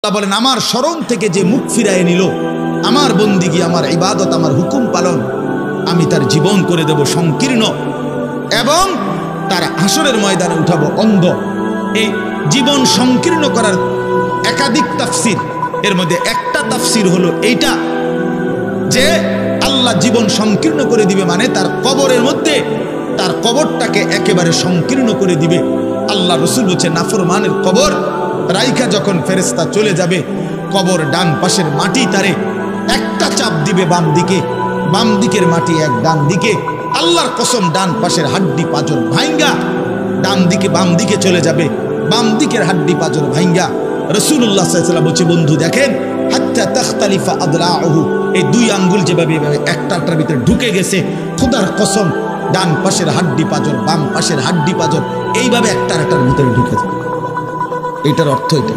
আল্লাহ বলেন আমার শরণ থেকে যে মুখ ফিরায় নিল, আমার বন্দিগি, আমার ইবাদত, আমার হুকুম পালন, আমি তার জীবন করে দেব সংকীর্ণ এবং তার হাসরের ময়দানে উঠাবো অন্ধ। এই জীবন সংকীর্ণ করার একাধিক তাফসির, এর মধ্যে একটা তাফসির হলো এইটা যে আল্লাহ জীবন সংকীর্ণ করে দিবে মানে তার কবরের মধ্যে তার কবরটাকে একেবারে সংকীর্ণ করে দিবে। আল্লাহ রসুল বলছে নাফরমানের কবর রাইখা যখন ফেরেশতা চলে যাবে, কবর ডান পাশের মাটি তারে একটা চাপ দিবে বাম দিকে, বাম দিকের মাটি এক ডান দিকে, আল্লাহর কসম ডান পাশের হাড্ডি পাঁজর ভাঙ্গা ডান দিকে বাম দিকে চলে যাবে, বাম দিকের হাড্ডি পাঁজর ভাঙ্গা। রাসূলুল্লাহ সাল্লাল্লাহু আলাইহি ওয়াসাল্লাম বলছে বন্ধু দেখেন হাত্তা তাখতালিফা আদলাউহু, এই দুই আঙ্গুল যেভাবে একটার ভিতরে ঢুকে গেছে, খোদার কসম ডান পাশের হাড্ডি পাঁজর বাম পাশের হাড্ডি পাঁজর এইভাবে একটার ভিতরে ঢুকে যায়। এটার অর্থ এটা।